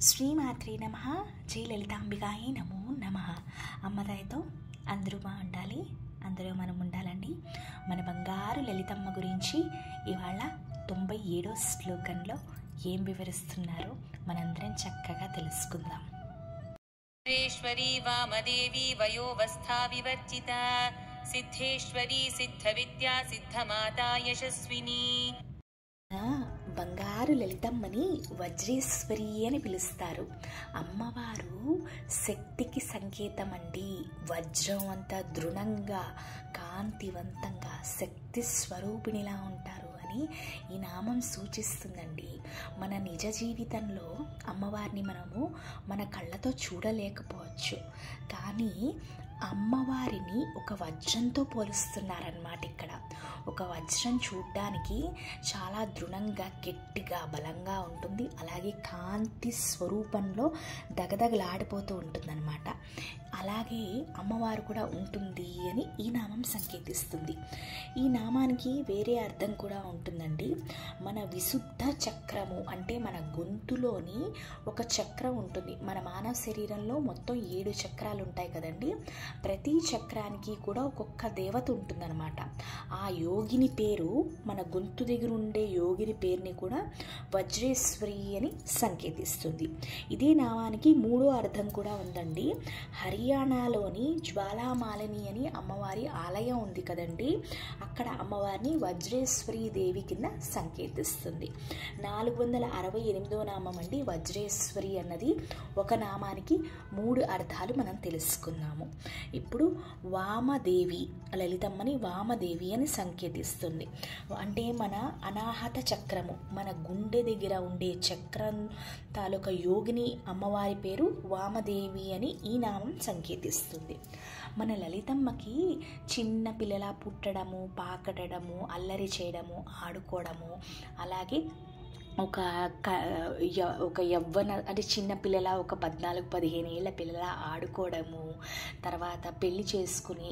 శ్రీమాత్రే నమః. జై లలితాంబికాయే నమో నమః. అమ్మదయతో అందరూ బాగుండాలి, అందరూ మనం ఉండాలండి. మన బంగారు లలితమ్మ గురించి ఇవాళ 97వ శ్లోకంలో ఏం వివరిస్తున్నారో మనందరం చక్కగా తెలుసుకుందాం. సిద్ధేశ్వరీ వామదేవి వయోవస్థా వివర్జిత, సిద్ధేశ్వరీ సిద్ధ విద్యా సిద్ధమాతా యశస్విని. బంగారు లలితమ్మని వజ్రేశ్వరి అని పిలుస్తారు. అమ్మవారు శక్తికి సంకేతం అండి. వజ్రం అంత దృఢంగా కాంతివంతంగా శక్తి స్వరూపిణిలా ఉంటారు అని ఈ నామం సూచిస్తుందండి. మన నిజ జీవితంలో అమ్మవారిని మనము మన కళ్ళతో చూడలేకపోవచ్చు, కానీ అమ్మవారిని ఒక వజ్రంతో పోలుస్తున్నారన్నమాట. ఇక్కడ ఒక వజ్రం చూడ్డానికి చాలా దృఢంగా గట్టిగా బలంగా ఉంటుంది, అలాగే కాంతి స్వరూపంలో దగదగలాడిపోతూ ఉంటుందన్నమాట. అలాగే అమ్మవారు కూడా ఉంటుంది అని ఈ నామం సంకేతిస్తుంది. ఈ నామానికి వేరే అర్థం కూడా ఉంటుందండి. మన విశుద్ధ చక్రము అంటే మన గొంతులోని ఒక చక్రం ఉంటుంది. మన మానవ శరీరంలో మొత్తం 7 చక్రాలు ఉంటాయి కదండి. ప్రతి చక్రానికి కూడా ఒక్కొక్క దేవత ఉంటుందన్నమాట. ఆ యోగిని పేరు, మన గొంతు దగ్గర ఉండే యోగిని పేరుని కూడా వజ్రేశ్వరి అని సంకేతిస్తుంది. ఇదే నామానికి 3వ అర్థం కూడా ఉందండి. హర్యానాలోని జ్వాలామాలిని అని అమ్మవారి ఆలయం ఉంది కదండి, అక్కడ అమ్మవారిని వజ్రేశ్వరి దేవి కింద సంకేతిస్తుంది. 468వ నామం అండి వజ్రేశ్వరి అన్నది. ఒక నామానికి 3 అర్థాలు మనం తెలుసుకున్నాము. ఇప్పుడు వామదేవి, లలితమ్మని వామదేవి అని సంకేతిస్తుంది. అంటే మన అనాహత చక్రము, మన గుండె దగ్గర ఉండే చక్రం తాలూకా యోగిని అమ్మవారి పేరు వామదేవి అని ఈ నామం సంకేతిస్తుంది. మన లలితమ్మకి చిన్న పిల్లల పుట్టడము, పాకడము, అల్లరి చేయడము, ఆడుకోవడము, అలాగే ఒక యవ్వన అంటే చిన్న పిల్లల ఒక 14-15 ఏళ్ళ పిల్లల ఆడుకోవడము, తర్వాత పెళ్లి చేసుకుని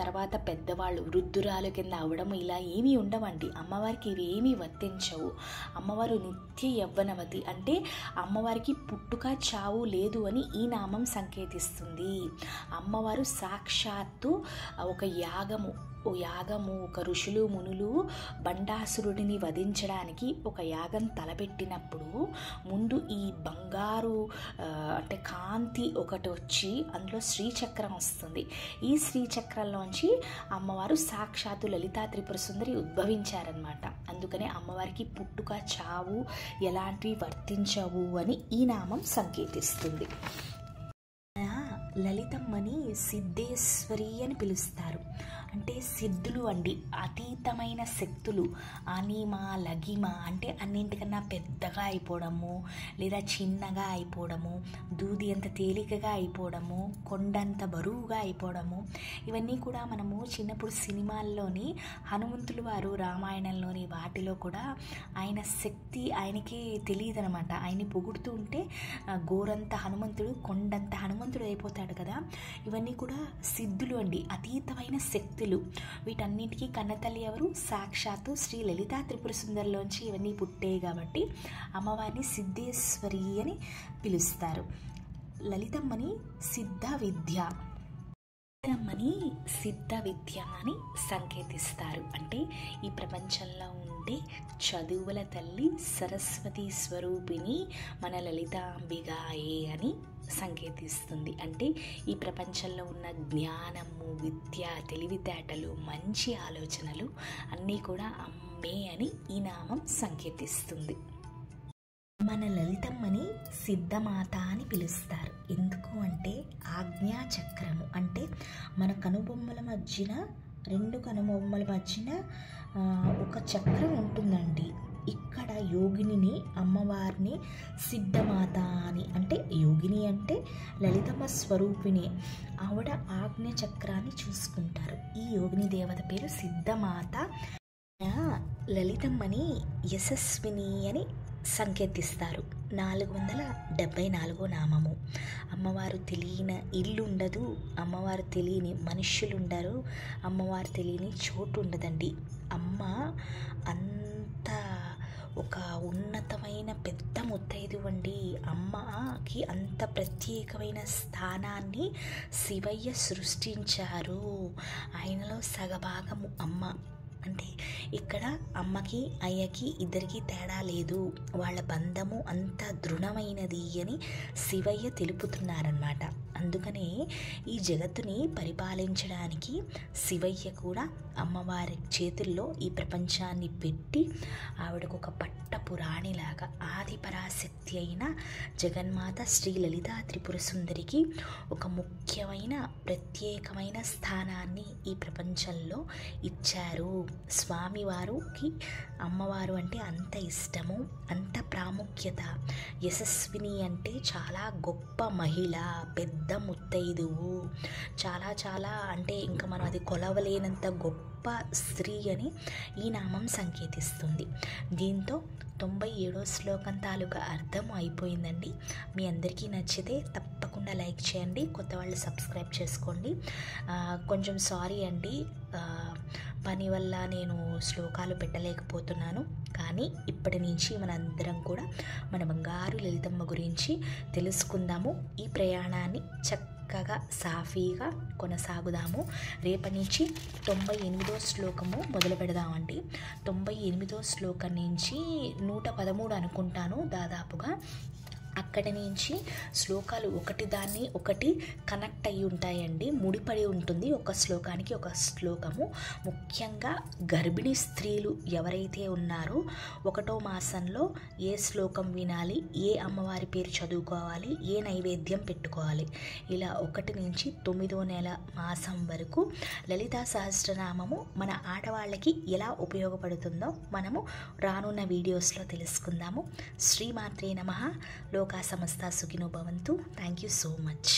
తర్వాత పెద్దవాళ్ళు వృద్ధురాలు కింద అవడము, ఇలా ఏమీ ఉండవండి. అమ్మవారికి ఇవి ఏమీ వర్తించవు. అమ్మవారు నిత్య యవ్వనవతి, అంటే అమ్మవారికి పుట్టుక చావు లేదు అని ఈ నామం సంకేతిస్తుంది. అమ్మవారు సాక్షాత్తు ఒక యాగము, ఒక ఋషులు మునులు బండాసురుడిని వధించడానికి ఒక యాగం తలపెట్టినప్పుడు ముందు ఈ బంగారు అంటే కాంతి ఒకటి వచ్చి అందులో శ్రీచక్రం వస్తుంది. ఈ శ్రీచక్రంలోంచి అమ్మవారు సాక్షాత్తు లలితా త్రిపుర సుందరి ఉద్భవించారనమాట. అందుకనే అమ్మవారికి పుట్టుక చావు ఎలాంటివి వర్తించవు అని ఈ నామం సంకేతిస్తుంది. లలితమ్మని సిద్ధేశ్వరి అని పిలుస్తారు. అంటే సిద్ధులు అండి, అతీతమైన శక్తులు. అనిమ లగిమ అంటే అన్నింటికన్నా పెద్దగా అయిపోవడము, లేదా చిన్నగా అయిపోవడము, దూది అంత తేలికగా అయిపోవడము, కొండంత బరువుగా అయిపోవడము, ఇవన్నీ కూడా మనము చిన్నప్పుడు సినిమాల్లోని హనుమంతులు వారు రామాయణంలోని వాటిలో కూడా ఆయన శక్తి ఆయనకి తెలియదు అనమాట. ఆయన్ని పొగుడుతూ ఉంటే గోరంత హనుమంతుడు, కొండంత హనుమంతుడు అయిపోతాడు కదా. ఇవన్నీ కూడా సిద్ధులు అండి, అతీతమైన శక్తులు. వీటన్నిటికీ కన్నతల్లి ఎవరు? సాక్షాత్తు శ్రీ లలితా త్రిపుర సుందరిలోంచి ఇవన్నీ పుట్టాయి కాబట్టి అమ్మవారిని సిద్ధేశ్వరి అని పిలుస్తారు. లలితమ్మని సిద్ధ విద్య అని సంకేతిస్తారు. అంటే ఈ ప్రపంచంలో ఉండే చదువుల తల్లి సరస్వతి స్వరూపిణి మన లలితాంబికాయే అని సంకేతిస్తుంది. అంటే ఈ ప్రపంచంలో ఉన్న జ్ఞానము, విద్య, తెలివితేటలు, మంచి ఆలోచనలు అన్నీ కూడా అమ్మే అని ఈ నామం సంకేతిస్తుంది. మన లలితమ్మని సిద్ధమాత అని పిలుస్తారు. ఎందుకు అంటే ఆజ్ఞా చక్రము, అంటే మన కనుబొమ్మల మధ్యన 2 కనుబొమ్మల మధ్యన ఒక చక్రం ఉంటుందండి. ఇక్కడ యోగిని అమ్మవారిని సిద్ధమాత అని, అంటే యోగిని అంటే లలితమ్మ స్వరూపిణి, ఆవిడ ఆజ్ఞ చక్రాన్ని చూసుకుంటారు. ఈ యోగిని దేవత పేరు సిద్ధమాత. లలితమ్మని యశస్విని అని సంకేతిస్తారు. 474వ నామము. అమ్మవారు తెలియని ఇల్లు ఉండదు, అమ్మవారు తెలియని మనుష్యులు ఉండరు, అమ్మవారు తెలియని చోటు ఉండదండి. అమ్మ అంత ఒక ఉన్నతమైన పెద్ద ముత్తైదువండి. అమ్మకి అంత ప్రత్యేకమైన స్థానాన్ని శివయ్య సృష్టించారు. ఆయనలో సగభాగము అమ్మ. అంటే ఇక్కడ అమ్మకి అయ్యకి ఇద్దరికీ తేడా లేదు, వాళ్ళ బంధము అంత దృఢమైనది అని శివయ్య తెలుపుతున్నారన్నమాట. అందుకనే ఈ జగత్తుని పరిపాలించడానికి శివయ్య కూడా అమ్మవారి చేతుల్లో ఈ ప్రపంచాన్ని పెట్టి ఆవిడకు ఒక పట్టపురాణిలాగా ఆదిపరాశక్తి అయిన జగన్మాత శ్రీ లలితా త్రిపుర సుందరికి ఒక ముఖ్యమైన ప్రత్యేకమైన స్థానాన్ని ఈ ప్రపంచంలో ఇచ్చారు. స్వామివారికి అమ్మవారు అంటే అంత ఇష్టము, అంత ప్రాముఖ్యత. యశస్విని అంటే చాలా గొప్ప మహిళ, పెద్ద ముత్తైదువు, చాలా చాలా అంటే ఇంకా మనం అది కొలవలేనంత గొప్ప స్త్రీ అని ఈ నామం సంకేతిస్తుంది. దీంతో 97వ శ్లోకం తాలూకా అర్థం అయిపోయిందండి. మీ అందరికీ నచ్చితే తప్పకుండా లైక్ చేయండి, కొత్త వాళ్ళు సబ్స్క్రైబ్ చేసుకోండి. కొంచెం సారీ అండి, పని వల్ల నేను శ్లోకాలు పెట్టలేకపోతున్నాను. కానీ ఇప్పటి నుంచి మనందరం కూడా మన బంగారు లలితమ్మ గురించి తెలుసుకుందాము. ఈ ప్రయాణాన్ని చక్కగా సాఫీగా కొనసాగుదాము. రేపటి నుంచి 98వ శ్లోకము మొదలు పెడదామండి. 98వ శ్లోకం నుంచి 113 అనుకుంటాను దాదాపుగా. అక్కడి నుంచి శ్లోకాలు ఒకటి దాన్ని ఒకటి కనెక్ట్ అయ్యి ఉంటాయండి, ముడిపడి ఉంటుంది ఒక శ్లోకానికి ఒక శ్లోకము. ముఖ్యంగా గర్భిణీ స్త్రీలు ఎవరైతే ఉన్నారో 1వ మాసంలో ఏ శ్లోకం వినాలి, ఏ అమ్మవారి పేరు చదువుకోవాలి, ఏ నైవేద్యం పెట్టుకోవాలి, ఇలా 1 నుంచి 9వ నెల మాసం వరకు లలితా సహస్రనామము మన ఆడవాళ్ళకి ఎలా ఉపయోగపడుతుందో మనము రానున్న వీడియోస్లో తెలుసుకుందాము. శ్రీమాత్రే నమః. లోకా సమస్త సుఖినో భవంతు. Thank you so much.